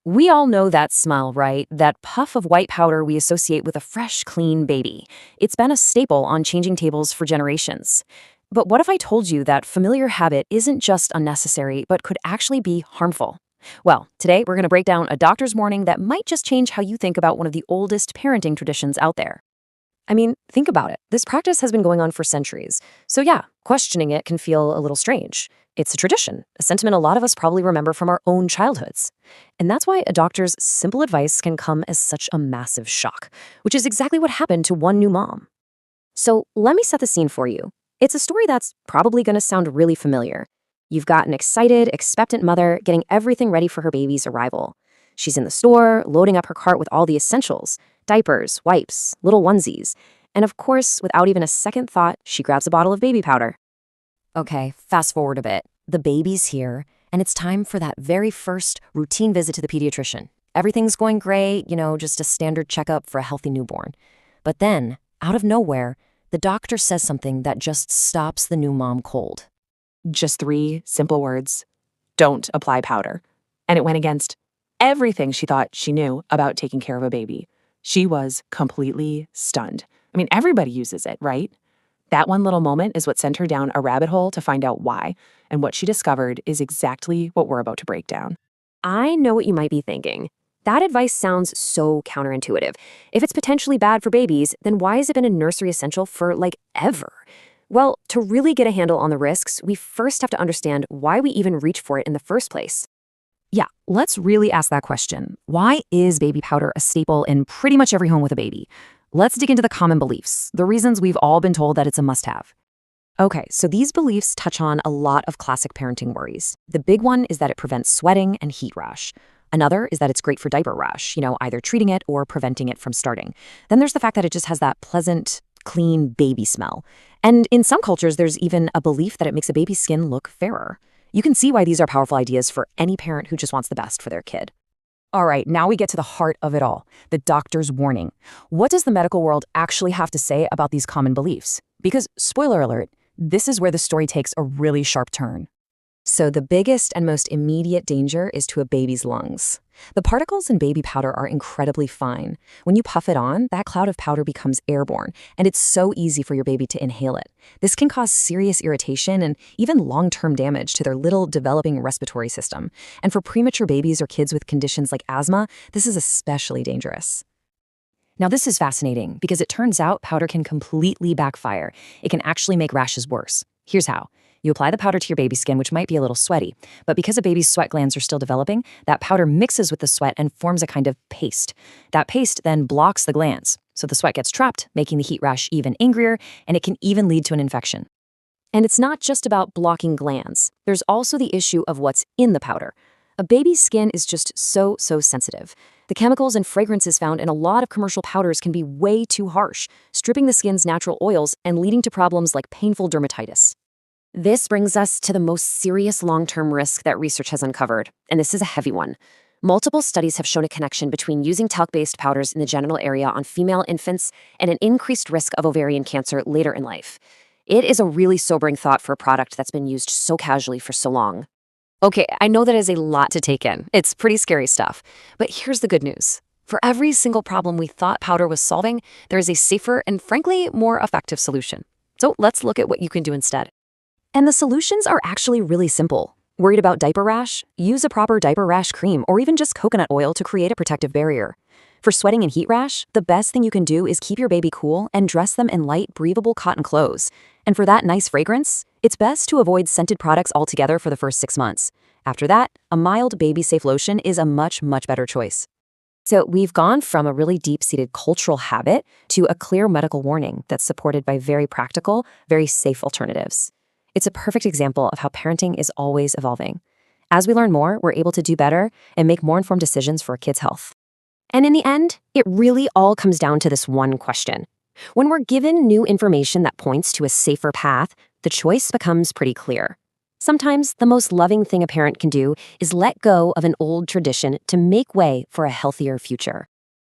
We all know that smell, right? That puff of white powder we associate with a fresh, clean baby. It's been a staple on changing tables for generations. But what if I told you that familiar habit isn't just unnecessary, but could actually be harmful? Well, today we're going to break down a doctor's warning that might just change how you think about one of the oldest parenting traditions out there. I mean, think about it. This practice has been going on for centuries. So yeah, questioning it can feel a little strange. It's a tradition, a sentiment a lot of us probably remember from our own childhoods. And that's why a doctor's simple advice can come as such a massive shock, which is exactly what happened to one new mom. So let me set the scene for you. It's a story that's probably going to sound really familiar. You've got an excited, expectant mother getting everything ready for her baby's arrival. She's in the store, loading up her cart with all the essentials: diapers, wipes, little onesies. And of course, without even a second thought, she grabs a bottle of baby powder. Okay, fast forward a bit. The baby's here, and it's time for that very first routine visit to the pediatrician. Everything's going great, just a standard checkup for a healthy newborn. But then, out of nowhere, the doctor says something that just stops the new mom cold. Just three simple words: don't apply powder. And it went against everything she thought she knew about taking care of a baby. She was completely stunned. I mean, everybody uses it, right? That one little moment is what sent her down a rabbit hole to find out why, and what she discovered is exactly what we're about to break down. I know what you might be thinking. That advice sounds so counterintuitive. If it's potentially bad for babies, then why has it been a nursery essential for, ever? Well, to really get a handle on the risks, we first have to understand why we even reach for it in the first place. Yeah, let's really ask that question. Why is baby powder a staple in pretty much every home with a baby? Let's dig into the common beliefs, the reasons we've all been told that it's a must-have. Okay, so these beliefs touch on a lot of classic parenting worries. The big one is that it prevents sweating and heat rash. Another is that it's great for diaper rash, either treating it or preventing it from starting. Then there's the fact that it just has that pleasant, clean baby smell. And in some cultures, there's even a belief that it makes a baby's skin look fairer. You can see why these are powerful ideas for any parent who just wants the best for their kid. All right, now we get to the heart of it all, the doctor's warning. What does the medical world actually have to say about these common beliefs? Because, spoiler alert, this is where the story takes a really sharp turn. So the biggest and most immediate danger is to a baby's lungs. The particles in baby powder are incredibly fine. When you puff it on, that cloud of powder becomes airborne, and it's so easy for your baby to inhale it. This can cause serious irritation and even long-term damage to their little developing respiratory system. And for premature babies or kids with conditions like asthma, this is especially dangerous. Now, this is fascinating because it turns out powder can completely backfire. It can actually make rashes worse. Here's how. You apply the powder to your baby's skin, which might be a little sweaty, but because a baby's sweat glands are still developing, that powder mixes with the sweat and forms a kind of paste. That paste then blocks the glands, so the sweat gets trapped, making the heat rash even angrier, and it can even lead to an infection. And it's not just about blocking glands. There's also the issue of what's in the powder. A baby's skin is just so sensitive. The chemicals and fragrances found in a lot of commercial powders can be way too harsh, stripping the skin's natural oils and leading to problems like painful dermatitis. This brings us to the most serious long-term risk that research has uncovered, and this is a heavy one. Multiple studies have shown a connection between using talc-based powders in the genital area on female infants and an increased risk of ovarian cancer later in life. It is a really sobering thought for a product that's been used so casually for so long. Okay, I know that is a lot to take in. It's pretty scary stuff. But here's the good news. For every single problem we thought powder was solving, there is a safer and frankly more effective solution. So let's look at what you can do instead. And the solutions are actually really simple. Worried about diaper rash? Use a proper diaper rash cream or even just coconut oil to create a protective barrier. For sweating and heat rash, the best thing you can do is keep your baby cool and dress them in light, breathable cotton clothes. And for that nice fragrance, it's best to avoid scented products altogether for the first 6 months. After that, a mild baby-safe lotion is a much better choice. So we've gone from a really deep-seated cultural habit to a clear medical warning that's supported by very practical, very safe alternatives. It's a perfect example of how parenting is always evolving. As we learn more, we're able to do better and make more informed decisions for a kid's health. And in the end, it really all comes down to this one question. When we're given new information that points to a safer path, the choice becomes pretty clear. Sometimes the most loving thing a parent can do is let go of an old tradition to make way for a healthier future.